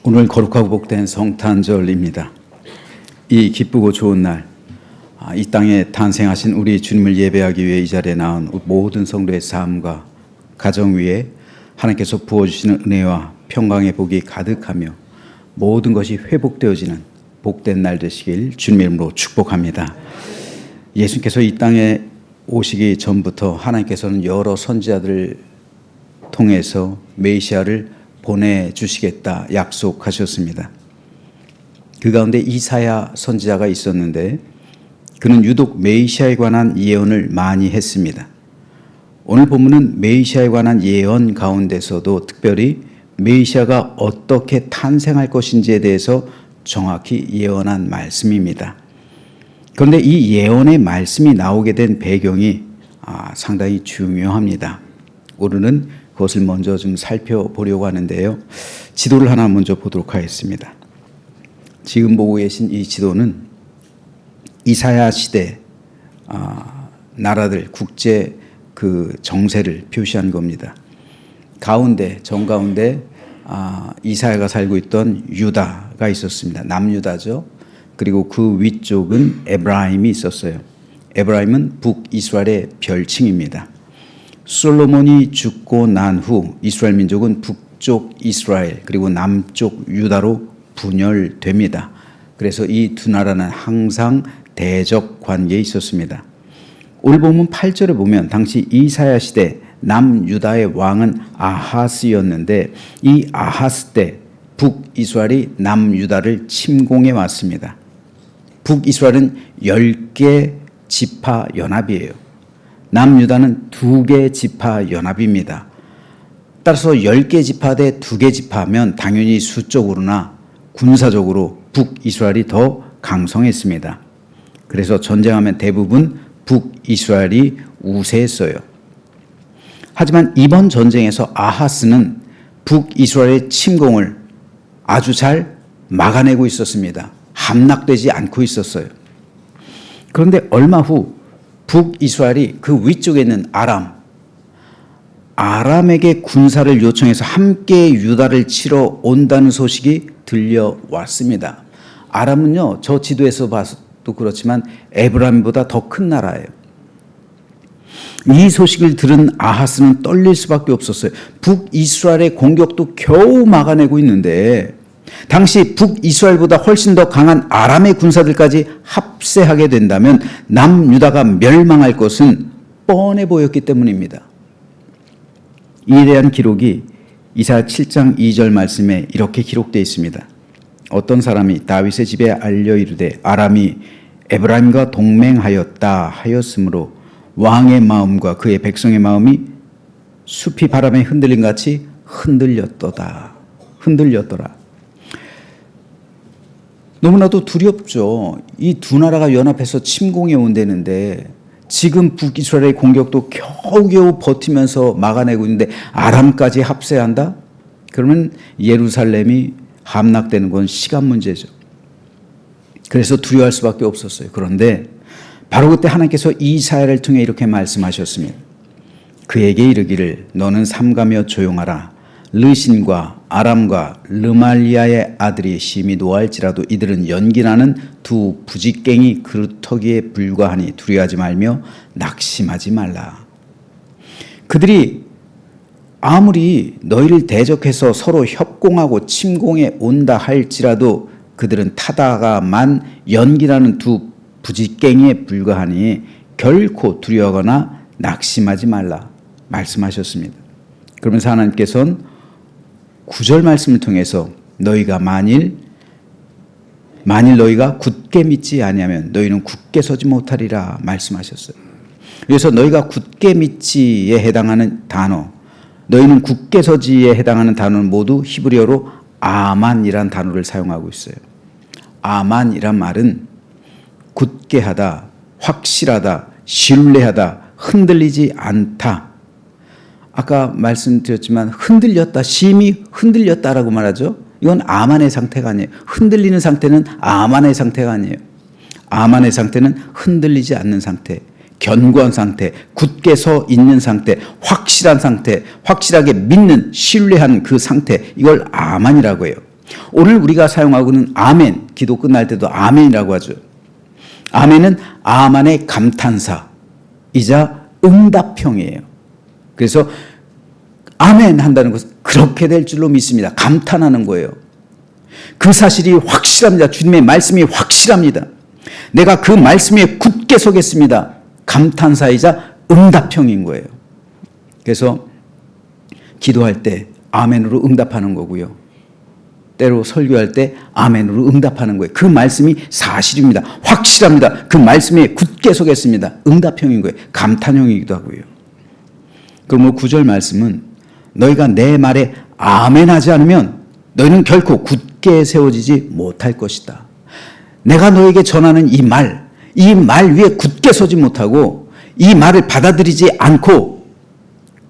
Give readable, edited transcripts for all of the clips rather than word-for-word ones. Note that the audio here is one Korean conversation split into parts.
오늘 거룩하고 복된 성탄절입니다. 이 기쁘고 좋은 날, 이 땅에 탄생하신 우리 주님을 예배하기 위해 이 자리에 나온 모든 성도의 삶과 가정 위에 하나님께서 부어주시는 은혜와 평강의 복이 가득하며 모든 것이 회복되어지는 복된 날 되시길 주님의 이름으로 축복합니다. 예수님께서 이 땅에 오시기 전부터 하나님께서는 여러 선지자들을 통해서 메시아를 보내주시겠다 약속하셨습니다. 그 가운데 이사야 선지자가 있었는데 그는 유독 메시아에 관한 예언을 많이 했습니다. 오늘 본문은 메시아에 관한 예언 가운데서도 특별히 메시아가 어떻게 탄생할 것인지에 대해서 정확히 예언한 말씀입니다. 그런데 이 예언의 말씀이 나오게 된 배경이 상당히 중요합니다. 오늘은 그것을 먼저 좀 살펴보려고 하는데요. 지도를 하나 먼저 보도록 하겠습니다. 지금 보고 계신 이 지도는 이사야 시대 나라들 국제 그 정세를 표시한 겁니다. 가운데 정가운데 이사야가 살고 있던 유다가 있었습니다. 남유다죠. 그리고 그 위쪽은 에브라임이 있었어요. 에브라임은 북이스라엘의 별칭입니다. 솔로몬이 죽고 난 후 이스라엘 민족은 북쪽 이스라엘 그리고 남쪽 유다로 분열됩니다. 그래서 이 두 나라는 항상 대적 관계에 있었습니다. 오늘 본문 8절에 보면 당시 이사야 시대 남유다의 왕은 아하스였는데 이 아하스 때 북이스라엘이 남유다를 침공해 왔습니다. 북이스라엘은 10개 지파 연합이에요. 남유다는 2개 지파 연합입니다. 따라서 10개 지파 대 2개 지파면 당연히 수적으로나 군사적으로 북이스라엘이 더 강성했습니다. 그래서 전쟁하면 대부분 북이스라엘이 우세했어요. 하지만 이번 전쟁에서 아하스는 북이스라엘의 침공을 아주 잘 막아내고 있었습니다. 함락되지 않고 있었어요. 그런데 얼마 후 북이스라엘이 그 위쪽에 있는 아람에게 군사를 요청해서 함께 유다를 치러 온다는 소식이 들려왔습니다. 아람은요, 저 지도에서 봐도 그렇지만 에브라임보다 더 큰 나라예요. 이 소식을 들은 아하스는 떨릴 수밖에 없었어요. 북이스라엘의 공격도 겨우 막아내고 있는데 당시 북이스라엘보다 훨씬 더 강한 아람의 군사들까지 합세하게 된다면 남유다가 멸망할 것은 뻔해 보였기 때문입니다. 이에 대한 기록이 이사야 7장 2절 말씀에 이렇게 기록되어 있습니다. 어떤 사람이 다윗의 집에 알려 이르되 아람이 에브라임과 동맹하였다 하였으므로 왕의 마음과 그의 백성의 마음이 숲이 바람에 흔들림 같이 흔들렸더라. 너무나도 두렵죠. 이 두 나라가 연합해서 침공해 온다는데 지금 북이스라엘의 공격도 겨우겨우 버티면서 막아내고 있는데 아람까지 합세한다? 그러면 예루살렘이 함락되는 건 시간 문제죠. 그래서 두려워할 수밖에 없었어요. 그런데 바로 그때 하나님께서 이사야를 통해 이렇게 말씀하셨습니다. 그에게 이르기를 너는 삼가며 조용하라. 르신과 아람과 르말리아의 아들이 심히 노할지라도 이들은 연기나는 두 부직갱이 그루터기에 불과하니 두려워하지 말며 낙심하지 말라. 그들이 아무리 너희를 대적해서 서로 협공하고 침공해 온다 할지라도 그들은 타다가만 연기나는 두 부직갱이에 불과하니 결코 두려워하거나 낙심하지 말라 말씀하셨습니다. 그러면서 하나님께서는 9절 말씀을 통해서 너희가 만일 너희가 굳게 믿지 아니하면 너희는 굳게 서지 못하리라 말씀하셨어요. 그래서 너희가 굳게 믿지에 해당하는 단어, 너희는 굳게 서지에 해당하는 단어는 모두 히브리어로 아만이란 단어를 사용하고 있어요. 아만이란 말은 굳게 하다, 확실하다, 신뢰하다, 흔들리지 않다. 아까 말씀드렸지만 흔들렸다, 심히 흔들렸다라고 말하죠. 이건 아만의 상태가 아니에요. 흔들리는 상태는 아만의 상태가 아니에요. 아만의 상태는 흔들리지 않는 상태, 견고한 상태, 굳게 서 있는 상태, 확실한 상태, 확실하게 믿는 신뢰한 그 상태, 이걸 아만이라고 해요. 오늘 우리가 사용하고는 아멘, 기도 끝날 때도 아멘이라고 하죠. 아멘은 아만의 감탄사이자 응답형이에요. 그래서 아멘 한다는 것은 그렇게 될 줄로 믿습니다. 감탄하는 거예요. 그 사실이 확실합니다. 주님의 말씀이 확실합니다. 내가 그 말씀에 굳게 서겠습니다. 감탄사이자 응답형인 거예요. 그래서 기도할 때 아멘으로 응답하는 거고요. 때로 설교할 때 아멘으로 응답하는 거예요. 그 말씀이 사실입니다. 확실합니다. 그 말씀에 굳게 서겠습니다. 응답형인 거예요. 감탄형이기도 하고요. 그럼 9절 말씀은 너희가 내 말에 아멘하지 않으면 너희는 결코 굳게 세워지지 못할 것이다. 내가 너에게 전하는 이 말 위에 굳게 서지 못하고 이 말을 받아들이지 않고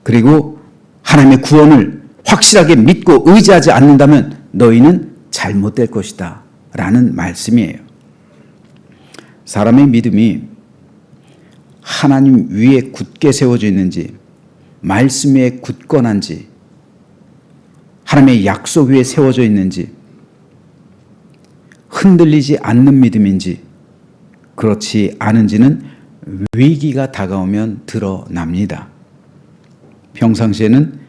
그리고 하나님의 구원을 확실하게 믿고 의지하지 않는다면 너희는 잘못될 것이다 라는 말씀이에요. 사람의 믿음이 하나님 위에 굳게 세워져 있는지 말씀 위에 굳건한지 하나님의 약속 위에 세워져 있는지 흔들리지 않는 믿음인지 그렇지 않은지는 위기가 다가오면 드러납니다. 평상시에는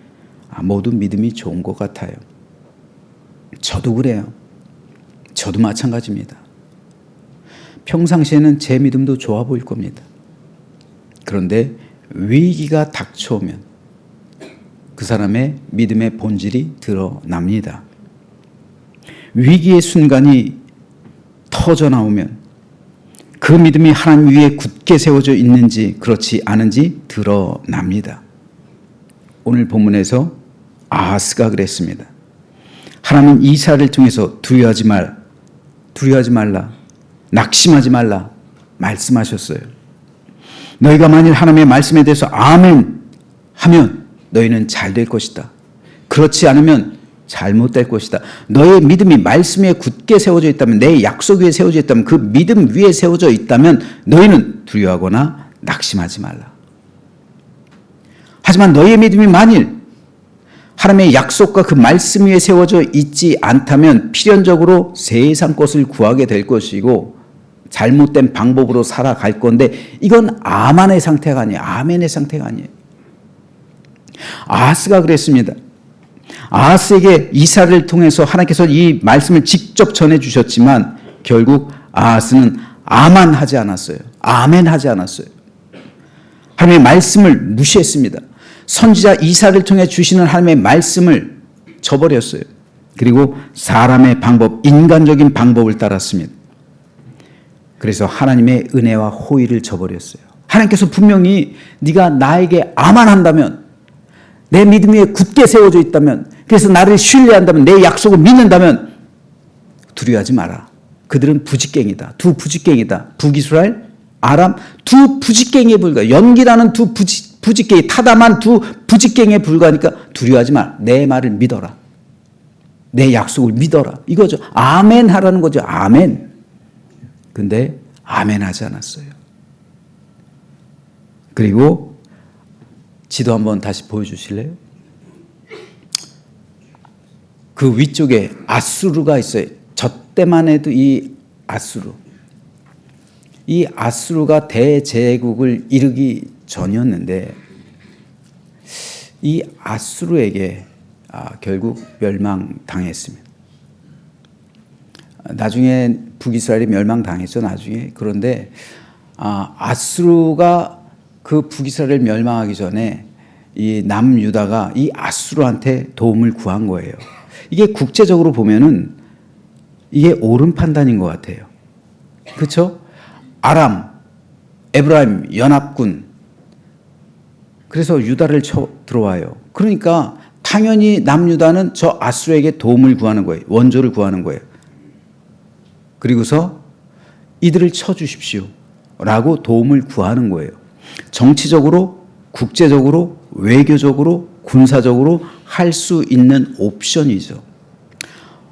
모두 믿음이 좋은 것 같아요. 저도 그래요. 저도 마찬가지입니다. 평상시에는 제 믿음도 좋아 보일 겁니다. 그런데 위기가 닥쳐오면 그 사람의 믿음의 본질이 드러납니다. 위기의 순간이 터져 나오면 그 믿음이 하나님 위에 굳게 세워져 있는지 그렇지 않은지 드러납니다. 오늘 본문에서 아하스가 그랬습니다. 하나님 이사야를 통해서 두려워하지 말라, 낙심하지 말라 말씀하셨어요. 너희가 만일 하나님의 말씀에 대해서 아멘 하면 너희는 잘 될 것이다. 그렇지 않으면 잘못될 것이다. 너의 믿음이 말씀 위에 굳게 세워져 있다면, 내 약속 위에 세워져 있다면, 그 믿음 위에 세워져 있다면 너희는 두려워하거나 낙심하지 말라. 하지만 너의 믿음이 만일 하나님의 약속과 그 말씀 위에 세워져 있지 않다면 필연적으로 세상 것을 구하게 될 것이고 잘못된 방법으로 살아갈 건데 이건 아만의 상태가 아니에요. 아멘의 상태가 아니에요. 아하스가 그랬습니다. 아하스에게 이사를 통해서 하나님께서 이 말씀을 직접 전해주셨지만 결국 아하스는 아만하지 않았어요. 아멘하지 않았어요. 하나님의 말씀을 무시했습니다. 선지자 이사를 통해 주시는 하나님의 말씀을 저버렸어요. 그리고 사람의 방법, 인간적인 방법을 따랐습니다. 그래서 하나님의 은혜와 호의를 저버렸어요. 하나님께서 분명히 네가 나에게 아만한다면, 내 믿음 위에 굳게 세워져 있다면, 그래서 나를 신뢰한다면, 내 약속을 믿는다면 두려워하지 마라. 그들은 부직갱이다. 두 부직갱이다. 북이스라엘, 아람, 두 부직갱이에 불과해. 연기라는 두 부직갱이, 타담한 두 부직갱이에 불과하니까 두려워하지 마. 내 말을 믿어라. 내 약속을 믿어라. 이거죠. 아멘 하라는 거죠. 아멘. 근데 아멘 하지 않았어요. 그리고 지도 한번 다시 보여주실래요? 그 위쪽에 아수르가 있어요. 저 때만 해도 이 아수르가 대제국을 이루기 전이었는데 이 아수르에게 결국 멸망당했습니다. 나중에 북이스라엘이 멸망당했죠. 나중에. 그런데 아수르가 그 북이스라엘을 멸망하기 전에 이 남유다가 이 아수르한테 도움을 구한 거예요. 이게 국제적으로 보면은 이게 옳은 판단인 것 같아요. 그렇죠? 아람, 에브라임 연합군, 그래서 유다를 쳐 들어와요. 그러니까 당연히 남유다는 저 아수르에게 도움을 구하는 거예요. 원조를 구하는 거예요. 그리고서 이들을 쳐주십시오 라고 도움을 구하는 거예요. 정치적으로, 국제적으로, 외교적으로, 군사적으로 할 수 있는 옵션이죠.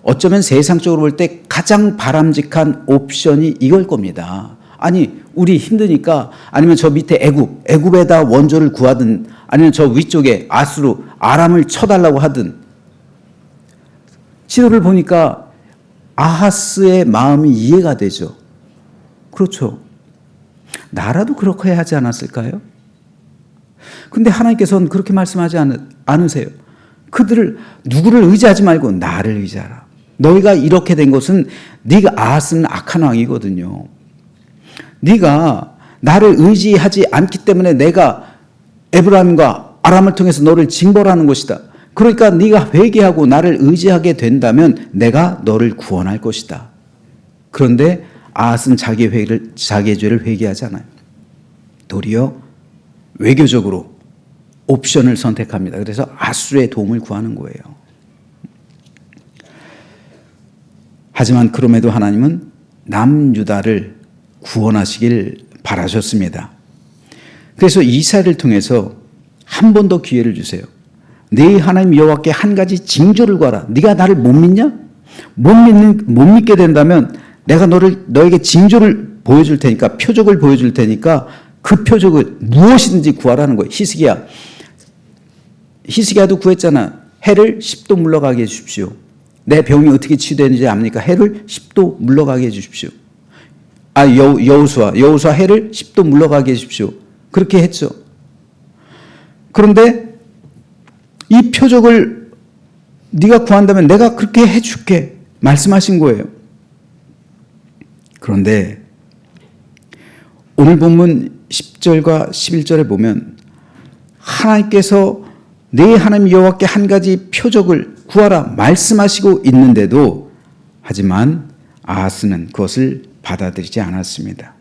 어쩌면 세상적으로 볼 때 가장 바람직한 옵션이 이걸 겁니다. 아니, 우리 힘드니까 아니면 저 밑에 애굽에다 원조를 구하든 아니면 저 위쪽에 아수르, 아람을 쳐달라고 하든 지도를 보니까 아하스의 마음이 이해가 되죠. 그렇죠. 나라도 그렇게 해야 하지 않았을까요? 근데 하나님께서는 그렇게 말씀하지 않으세요. 그들을 누구를 의지하지 말고 나를 의지하라. 너희가 이렇게 된 것은 네가 아하스는 악한 왕이거든요. 네가 나를 의지하지 않기 때문에 내가 에브라임과 아람을 통해서 너를 징벌하는 것이다. 그러니까 네가 회개하고 나를 의지하게 된다면 내가 너를 구원할 것이다. 그런데 아하스는 자기의 죄를 회개하지 않아요. 도리어 외교적으로 옵션을 선택합니다. 그래서 아수르의 도움을 구하는 거예요. 하지만 그럼에도 하나님은 남유다를 구원하시길 바라셨습니다. 그래서 이사야를 통해서 한 번 더 기회를 주세요. 네 하나님 여호와께 한 가지 징조를 구하라. 네가 나를 못 믿냐? 못 믿게 된다면 내가 너에게 징조를 보여줄 테니까, 표적을 보여줄 테니까 그 표적을 무엇이든지 구하라는 거예요. 히스기야도 구했잖아. 해를 10도 물러가게 해주십시오. 내 병이 어떻게 치유되는지 압니까? 해를 10도 물러가게 해주십시오. 여호수아 해를 10도 물러가게 해주십시오. 그렇게 했죠. 그런데 이 표적을 네가 구한다면 내가 그렇게 해줄게 말씀하신 거예요. 그런데 오늘 본문 10절과 11절에 보면 하나님께서 네 하나님 여호와께 한 가지 표적을 구하라 말씀하시고 있는데도 하지만 아하스는 그것을 받아들이지 않았습니다.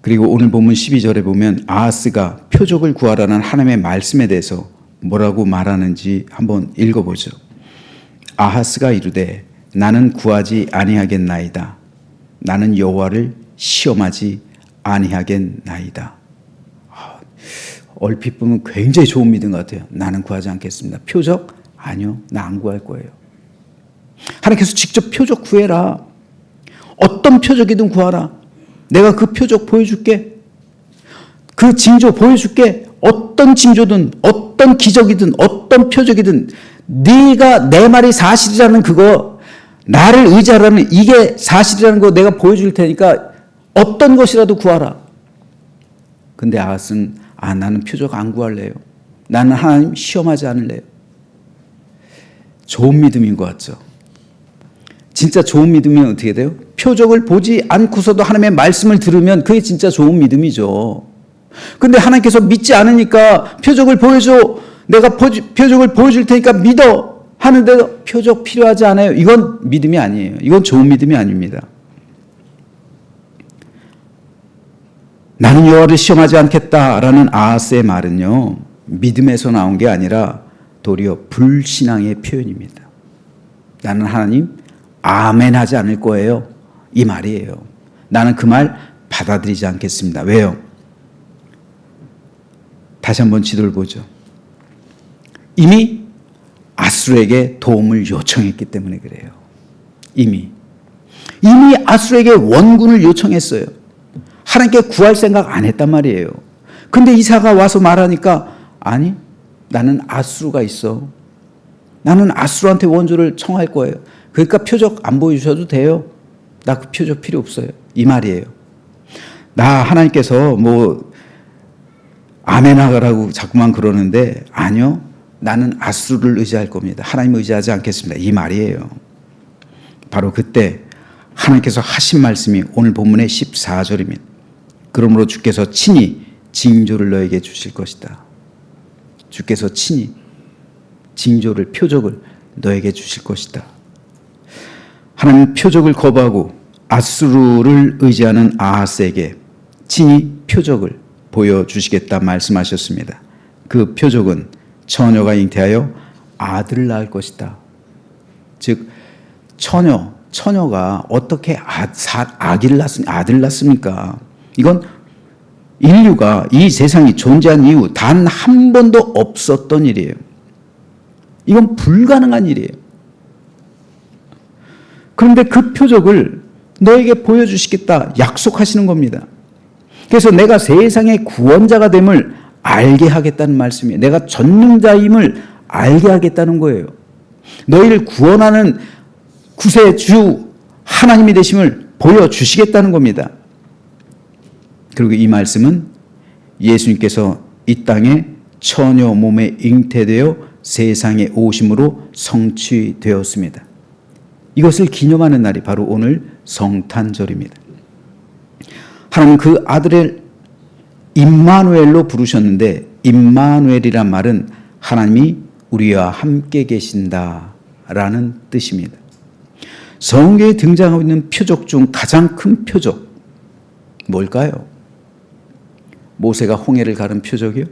그리고 오늘 본문 12절에 보면 아하스가 표적을 구하라는 하나님의 말씀에 대해서 뭐라고 말하는지 한번 읽어보죠. 아하스가 이르되 나는 구하지 아니하겠나이다. 나는 여호와를 시험하지 아니하겠나이다. 얼핏 보면 굉장히 좋은 믿음 같아요. 나는 구하지 않겠습니다. 표적? 아니요. 나 안 구할 거예요. 하나님께서 직접 표적 구해라. 어떤 표적이든 구하라. 내가 그 표적 보여줄게. 그 징조 보여줄게. 어떤 징조든 어떤 기적이든 어떤 표적이든 네가 내 말이 사실이라는 그거, 나를 의지하라는 이게 사실이라는 거 내가 보여줄 테니까 어떤 것이라도 구하라. 근데 아하스는 나는 표적 안 구할래요. 나는 하나님 시험하지 않을래요. 좋은 믿음인 것 같죠. 진짜 좋은 믿음이면 어떻게 돼요? 표적을 보지 않고서도 하나님의 말씀을 들으면 그게 진짜 좋은 믿음이죠. 근데 하나님께서 믿지 않으니까 표적을 보여줘. 내가 표적을 보여줄 테니까 믿어. 하는데도 표적 필요하지 않아요. 이건 믿음이 아니에요. 이건 좋은 믿음이 아닙니다. 나는 여호와를 시험하지 않겠다라는 아하스의 말은요, 믿음에서 나온 게 아니라 도리어 불신앙의 표현입니다. 나는 하나님 아멘 하지 않을 거예요. 이 말이에요. 나는 그 말 받아들이지 않겠습니다. 왜요? 다시 한번 지도를 보죠. 이미 아수르에게 도움을 요청했기 때문에 그래요. 이미 아수르에게 원군을 요청했어요. 하나님께 구할 생각 안 했단 말이에요. 근데 이사가 와서 말하니까 아니, 나는 아수르가 있어. 나는 아수르한테 원조를 청할 거예요. 그러니까 표적 안 보여주셔도 돼요. 나 그 표적 필요 없어요. 이 말이에요. 나 하나님께서 뭐 아멘하라고 자꾸만 그러는데 아니요. 나는 아수르를 의지할 겁니다. 하나님 의지하지 않겠습니다. 이 말이에요. 바로 그때 하나님께서 하신 말씀이 오늘 본문의 14절입니다. 그러므로 주께서 친히 징조를 너에게 주실 것이다. 주께서 친히 징조를, 표적을 너에게 주실 것이다. 하나님 표적을 거부하고 아수르를 의지하는 아하스에게 친히 표적을 보여주시겠다 말씀하셨습니다. 그 표적은 처녀가 잉태하여 아들을 낳을 것이다. 즉 처녀가 어떻게 아들을 낳습니까? 이건 인류가 이 세상이 존재한 이후 단 한 번도 없었던 일이에요. 이건 불가능한 일이에요. 그런데 그 표적을 너에게 보여주시겠다 약속하시는 겁니다. 그래서 내가 세상의 구원자가 됨을 알게 하겠다는 말씀이에요. 내가 전능자임을 알게 하겠다는 거예요. 너희를 구원하는 구세주 하나님이 되심을 보여주시겠다는 겁니다. 그리고 이 말씀은 예수님께서 이 땅에 처녀 몸에 잉태되어 세상에 오심으로 성취되었습니다. 이것을 기념하는 날이 바로 오늘 성탄절입니다. 하나님 그 아들을 임마누엘로 부르셨는데, 임마누엘이란 말은 하나님이 우리와 함께 계신다라는 뜻입니다. 성경에 등장하고 있는 표적 중 가장 큰 표적 뭘까요? 모세가 홍해를 가른 표적이요?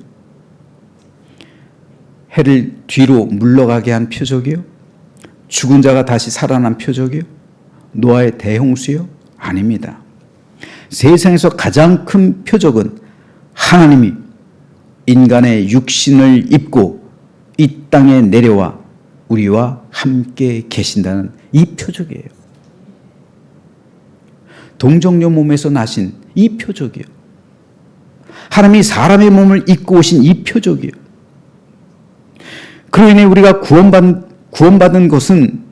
해를 뒤로 물러가게 한 표적이요? 죽은 자가 다시 살아난 표적이요? 노아의 대홍수요? 아닙니다. 세상에서 가장 큰 표적은 하나님이 인간의 육신을 입고 이 땅에 내려와 우리와 함께 계신다는 이 표적이에요. 동정녀 몸에서 나신 이 표적이에요. 하나님이 사람의 몸을 입고 오신 이 표적이에요. 그로 인해 우리가 구원받은 것은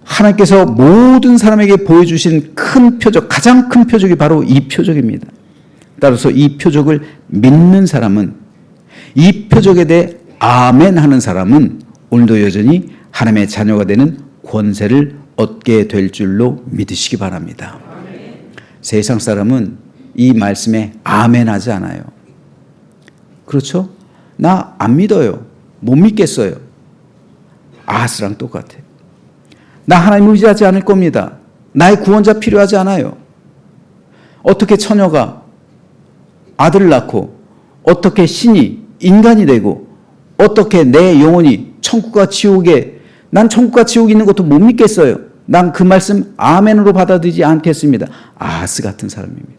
하나님께서 모든 사람에게 보여주신 큰 표적, 가장 큰 표적이 바로 이 표적입니다. 따라서 이 표적을 믿는 사람은, 이 표적에 대해 아멘 하는 사람은 오늘도 여전히 하나님의 자녀가 되는 권세를 얻게 될 줄로 믿으시기 바랍니다. 세상 사람은 이 말씀에 아멘 하지 않아요. 그렇죠? 나 안 믿어요. 못 믿겠어요. 아하스랑 똑같아요. 나 하나님 의지하지 않을 겁니다. 나의 구원자 필요하지 않아요. 어떻게 처녀가 아들을 낳고, 어떻게 신이 인간이 되고, 어떻게 내 영혼이 천국과 지옥에, 난 천국과 지옥이 있는 것도 못 믿겠어요. 난 그 말씀 아멘으로 받아들이지 않겠습니다. 아하스 같은 사람입니다.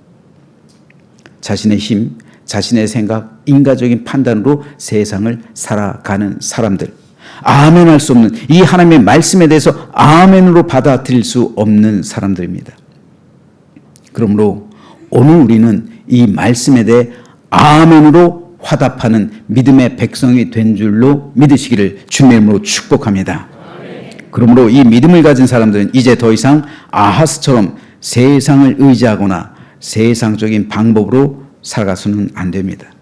자신의 힘, 자신의 생각, 인간적인 판단으로 세상을 살아가는 사람들, 아멘할 수 없는, 이 하나님의 말씀에 대해서 아멘으로 받아들일 수 없는 사람들입니다. 그러므로 오늘 우리는 이 말씀에 대해 아멘으로 화답하는 믿음의 백성이 된 줄로 믿으시기를 주님의 이름으로 축복합니다. 그러므로 이 믿음을 가진 사람들은 이제 더 이상 아하스처럼 세상을 의지하거나 세상적인 방법으로 살아가서는 안 됩니다.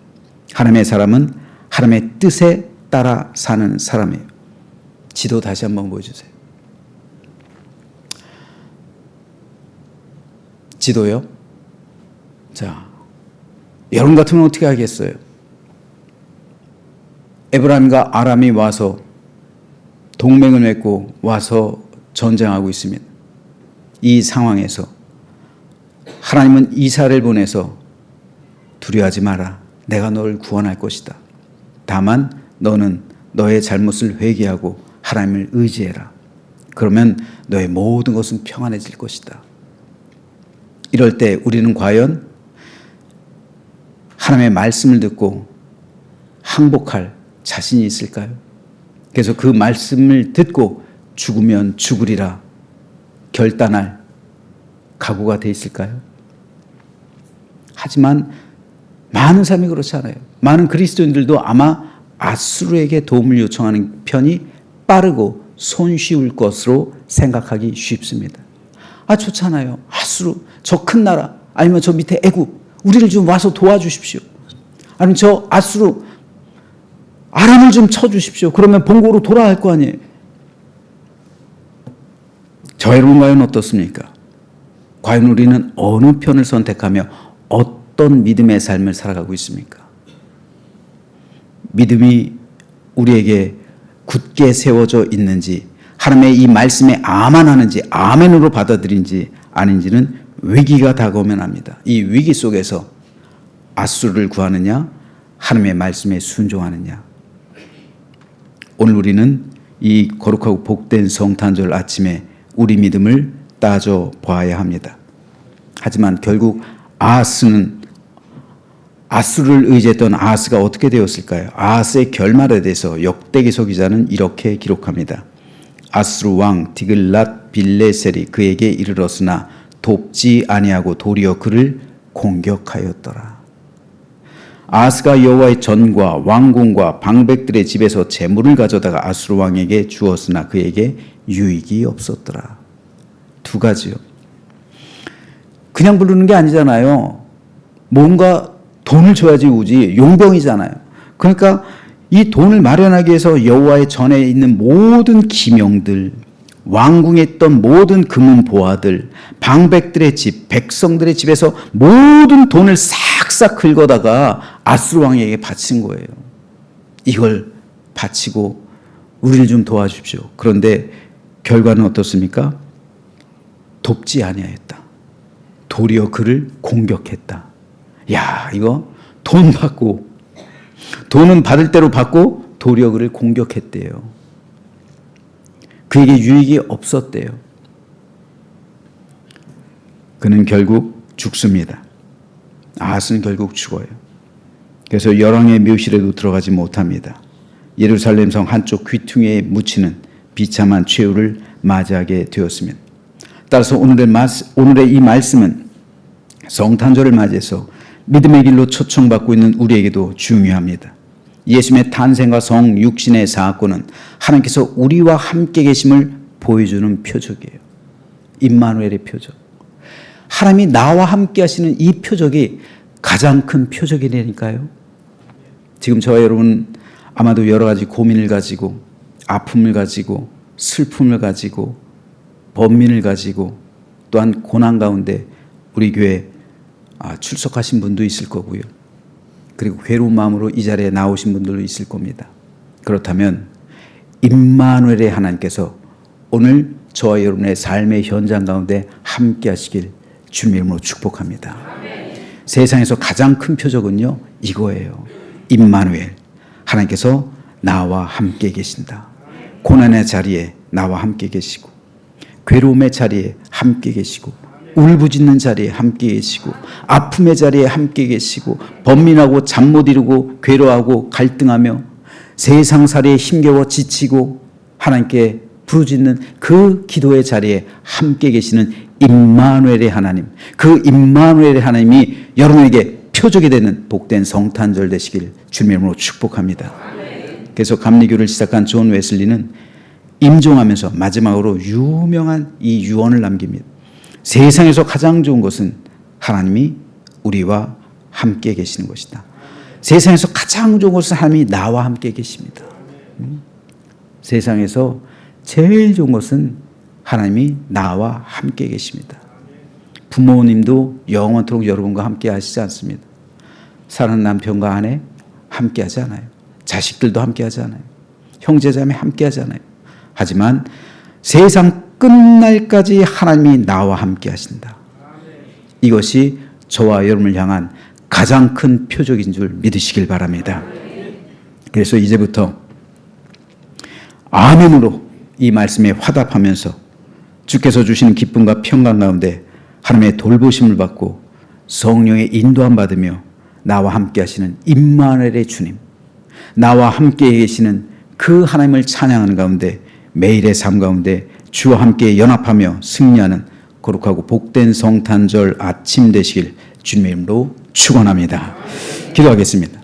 하나님의 사람은 하나님의 뜻에 따라 사는 사람이에요. 지도 다시 한번 보여주세요. 지도요? 자, 여러분 같으면 어떻게 하겠어요? 에브라임과 아람이 와서 동맹을 맺고 와서 전쟁하고 있습니다. 이 상황에서 하나님은 이사를 보내서 두려워하지 마라. 내가 너를 구원할 것이다. 다만 너는 너의 잘못을 회개하고 하나님을 의지해라. 그러면 너의 모든 것은 평안해질 것이다. 이럴 때 우리는 과연 하나님의 말씀을 듣고 항복할 자신이 있을까요? 그래서 그 말씀을 듣고 죽으면 죽으리라 결단할 각오가 돼 있을까요? 하지만 많은 사람이 그렇지 않아요. 많은 그리스도인들도 아마 아수르에게 도움을 요청하는 편이 빠르고 손쉬울 것으로 생각하기 쉽습니다. 아, 좋잖아요. 아수르, 저 큰 나라, 아니면 저 밑에 애굽, 우리를 좀 와서 도와주십시오. 아니면 저 아수르, 아람을 좀 쳐주십시오. 그러면 본국으로 돌아갈 거 아니에요. 저 여러분 과연 어떻습니까? 과연 우리는 어느 편을 선택하며 어떤 믿음의 삶을 살아가고 있습니까? 믿음이 우리에게 굳게 세워져 있는지, 하나님의 이 말씀에 아멘하는지, 아멘으로 받아들인지 아닌지는 위기가 다가오면 압니다. 이 위기 속에서 아수르를 구하느냐, 하나님의 말씀에 순종하느냐. 오늘 우리는 이 거룩하고 복된 성탄절 아침에 우리 믿음을 따져 보아야 합니다. 하지만 결국 아수르를 의지했던 아하스가 어떻게 되었을까요? 아하스의 결말에 대해서 역대기서 기자는 이렇게 기록합니다. 아수르 왕 디글랏 빌레셀이 그에게 이르렀으나 돕지 아니하고 도리어 그를 공격하였더라. 아하스가 여호와의 전과 왕궁과 방백들의 집에서 재물을 가져다가 아수르 왕에게 주었으나 그에게 유익이 없었더라. 두 가지요. 그냥 부르는 게 아니잖아요. 뭔가 돈을 줘야지 오지. 용병이잖아요. 그러니까 이 돈을 마련하기 위해서 여호와의 전에 있는 모든 기명들, 왕궁에 있던 모든 금은 보화들, 방백들의 집, 백성들의 집에서 모든 돈을 싹싹 긁어다가 아수르 왕에게 바친 거예요. 이걸 바치고 우리를 좀 도와주십시오. 그런데 결과는 어떻습니까? 돕지 아니하였다. 도리어 그를 공격했다. 야, 이거 돈 받고, 돈은 받을 대로 받고 도리어 그를 공격했대요. 그에게 유익이 없었대요. 그는 결국 죽습니다. 아하스는 결국 죽어요. 그래서 열왕의 묘실에도 들어가지 못합니다. 예루살렘 성 한쪽 귀퉁이에 묻히는 비참한 최후를 맞이하게 되었습니다. 따라서 오늘의 이 말씀은 성탄절을 맞이해서 믿음의 길로 초청받고 있는 우리에게도 중요합니다. 예수님의 탄생과 성육신의 사건은 하나님께서 우리와 함께 계심을 보여주는 표적이에요. 임마누엘의 표적. 하나님이 나와 함께 하시는 이 표적이 가장 큰 표적이라니까요. 지금 저와 여러분 아마도 여러 가지 고민을 가지고, 아픔을 가지고, 슬픔을 가지고, 번민을 가지고, 또한 고난 가운데 우리 교회 출석하신 분도 있을 거고요. 그리고 괴로운 마음으로 이 자리에 나오신 분들도 있을 겁니다. 그렇다면 임마누엘의 하나님께서 오늘 저와 여러분의 삶의 현장 가운데 함께 하시길 주님의 이름으로 축복합니다. 세상에서 가장 큰 표적은요, 이거예요. 임마누엘. 하나님께서 나와 함께 계신다. 고난의 자리에 나와 함께 계시고, 괴로움의 자리에 함께 계시고, 울부짖는 자리에 함께 계시고, 아픔의 자리에 함께 계시고, 번민하고 잠 못 이루고 괴로워하고 갈등하며 세상살이에 힘겨워 지치고 하나님께 부르짖는 그 기도의 자리에 함께 계시는 임마누엘의 하나님, 그 임마누엘의 하나님이 여러분에게 표적이 되는 복된 성탄절 되시길 주님의 이름으로 축복합니다. 그래서 감리교를 시작한 존 웨슬리는 임종하면서 마지막으로 유명한 이 유언을 남깁니다. 세상에서 가장 좋은 것은 하나님이 우리와 함께 계시는 것이다. 세상에서 가장 좋은 것은 하나님이 나와 함께 계십니다. 세상에서 제일 좋은 것은 하나님이 나와 함께 계십니다. 부모님도 영원토록 여러분과 함께 하시지 않습니다. 사랑하는 남편과 아내 함께 하지 않아요. 자식들도 함께 하지 않아요. 형제자매 함께 하지 않아요. 하지만 세상 끝날까지 하나님이 나와 함께 하신다. 이것이 저와 여러분을 향한 가장 큰 표적인 줄 믿으시길 바랍니다. 그래서 이제부터 아멘으로 이 말씀에 화답하면서 주께서 주시는 기쁨과 평강 가운데 하나님의 돌보심을 받고 성령의 인도함 받으며 나와 함께 하시는 임마누엘의 주님, 나와 함께 계시는 그 하나님을 찬양하는 가운데 매일의 삶 가운데 주와 함께 연합하며 승리하는 거룩하고 복된 성탄절 아침 되시길 주님의 이름으로 축원합니다. 기도하겠습니다.